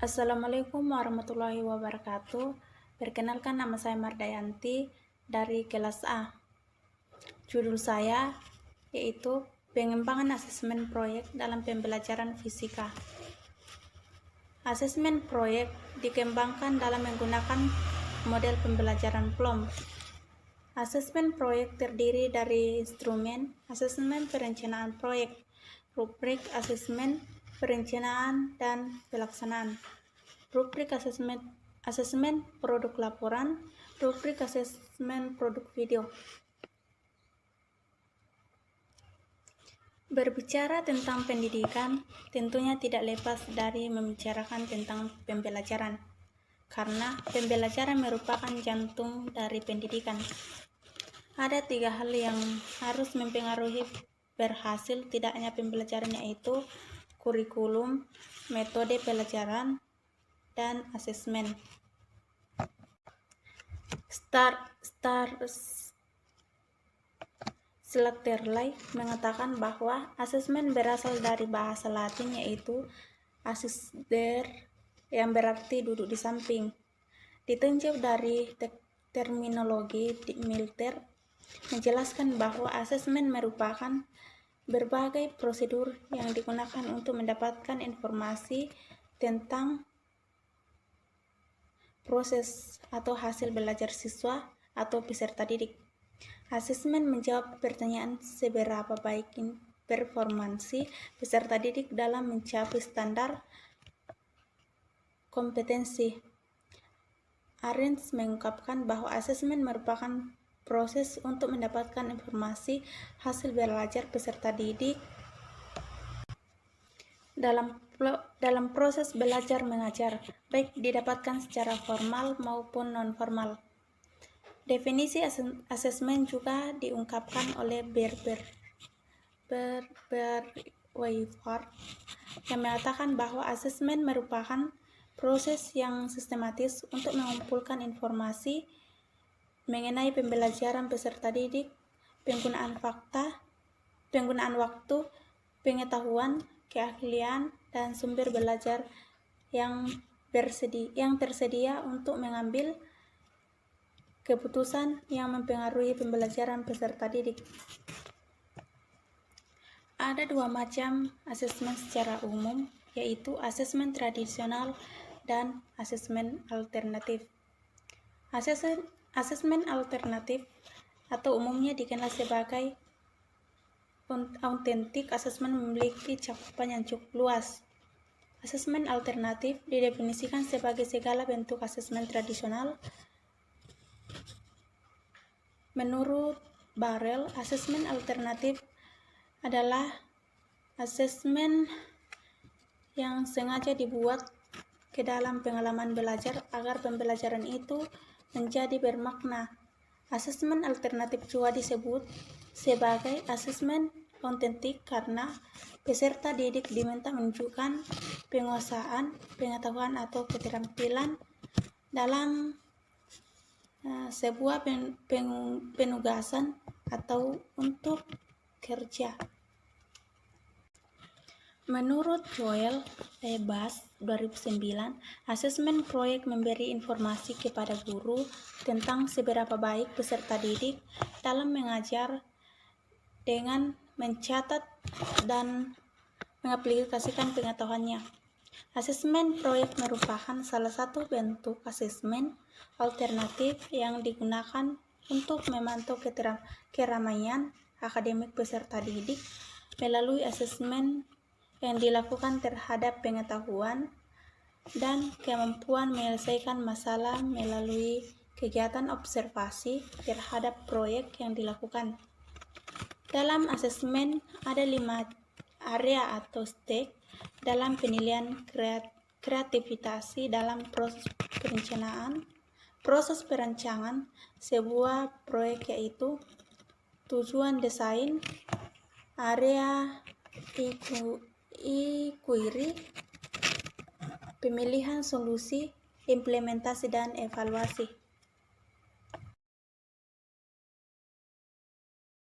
Assalamualaikum warahmatullahi wabarakatuh. Perkenalkan, nama saya Mardayanti dari kelas A. Judul saya yaitu pengembangan asesmen proyek dalam pembelajaran fisika. Asesmen proyek dikembangkan dalam menggunakan model pembelajaran Bloom. Asesmen proyek terdiri dari instrumen asesmen perencanaan proyek, rubrik asesmen perencanaan dan pelaksanaan, rubrik asesmen produk laporan, rubrik asesmen produk video. Berbicara tentang pendidikan, tentunya tidak lepas dari membicarakan tentang pembelajaran, karena pembelajaran merupakan jantung dari pendidikan. Ada 3 hal yang harus mempengaruhi berhasil tidaknya pembelajaran, yaitu kurikulum, metode pelajaran, dan asesmen. Slattery mengatakan bahwa asesmen berasal dari bahasa Latin, yaitu assistere, yang berarti duduk di samping. Ditinjau dari terminologi militer, menjelaskan bahwa asesmen merupakan berbagai prosedur yang digunakan untuk mendapatkan informasi tentang proses atau hasil belajar siswa atau peserta didik. Asesmen menjawab pertanyaan seberapa baik performansi peserta didik dalam mencapai standar kompetensi. Arends mengungkapkan bahwa asesmen merupakan proses untuk mendapatkan informasi hasil belajar peserta didik dalam proses belajar mengajar, baik didapatkan secara formal maupun non-formal. Definisi asesmen juga diungkapkan oleh Berweyford, yang mengatakan bahwa asesmen merupakan proses yang sistematis untuk mengumpulkan informasi mengenai pembelajaran peserta didik, penggunaan waktu, pengetahuan, keahlian, dan sumber belajar yang tersedia untuk mengambil keputusan yang mempengaruhi pembelajaran peserta didik. Ada 2 macam asesmen secara umum, yaitu asesmen tradisional dan asesmen alternatif. Asesmen alternatif atau umumnya dikenal sebagai autentik asesmen memiliki cakupan yang cukup luas. Asesmen alternatif didefinisikan sebagai segala bentuk asesmen tradisional. Menurut Barrel, asesmen alternatif adalah asesmen yang sengaja dibuat ke dalam pengalaman belajar agar pembelajaran itu menjadi bermakna. Asesmen alternatif juga disebut sebagai asesmen autentik karena peserta didik diminta menunjukkan penguasaan, pengetahuan, atau keterampilan dalam sebuah penugasan atau untuk kerja. Menurut Joel Bass 2009, asesmen proyek memberi informasi kepada guru tentang seberapa baik peserta didik dalam mengajar dengan mencatat dan mengaplikasikan pengetahuannya. Asesmen proyek merupakan salah satu bentuk asesmen alternatif yang digunakan untuk memantau keramaian akademik peserta didik melalui asesmen yang dilakukan terhadap pengetahuan dan kemampuan menyelesaikan masalah melalui kegiatan observasi terhadap proyek yang dilakukan. Dalam asesmen ada 5 area atau stake dalam penilaian kreativitas dalam proses perencanaan sebuah proyek, yaitu tujuan desain, area inquiry, pemilihan solusi, implementasi, dan evaluasi.